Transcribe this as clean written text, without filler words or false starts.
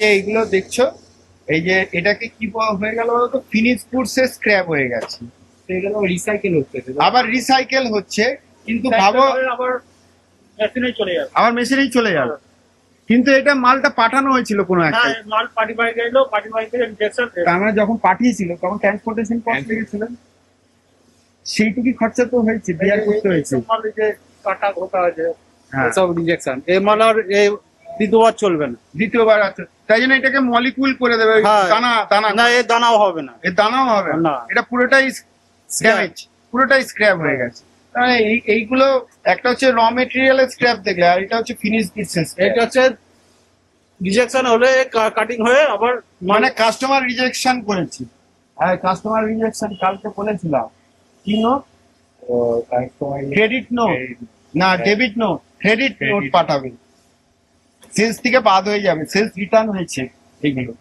এইগুলো দেখছো, এই যে এটাকে কি হয়ে গেল বলতো, ফিনিশ গুডস এর স্ক্র্যাপ হয়ে গেছে, এগুলো রিসাইকেল হচ্ছে, আবার রিসাইকেল হচ্ছে, কিন্তু ভাবো আবার মেশিনে চলে যাবে, আবার মেশিনেই চলে যাবে। কিন্তু এটা মালটা পাঠানো হয়েছিল কোনো একটা, মাল পার্টি বাই গেলো, পার্টি বাই থেকে রিজেকশন। তার মানে যখন পাঠিয়েছিল তখন ট্রান্সপোর্টেশন কস্ট লেগেছিল, সেইটুকুই খরচা তো হয়েছে, বিয়ার করতে হয়েছে। মাল যে কাটা ঘোটা আছে হ্যাঁ, সব রিজেকশন, এই মাল আর এই দ্বিতীয়বার চলবে না। দ্বিতীয়বার আছে, তাই জন্য এটাকে মলিকুল করে দেবে, হ্যাঁ। দানা দানা না, এ দানাও হবে না, এর দানাও হবে না। এটা পুরোটাই ড্যামেজ, পুরোটাই স্ক্র্যাপ হয়ে গেছে। তাহলে এইগুলো একটা হচ্ছে র মেটেরিয়ালের স্ক্র্যাপ দেখলে, আর এটা হচ্ছে ফিনিশ গুডস। এটা হচ্ছে রিজেকশন হলে কাটিং হয়ে আবার মানে কাস্টমার রিজেকশন করেছি। হ্যাঁ, কাস্টমার রিজেকশন কালকে বলেছিলাম কি নোট, ক্রেডিট নোট না ডেবিট নোট, ক্রেডিট নোট পাঠাবে, সেলস থেকে বাদ হয়ে যাবে, সেলস রিটার্ন হয়েছে এইগুলো।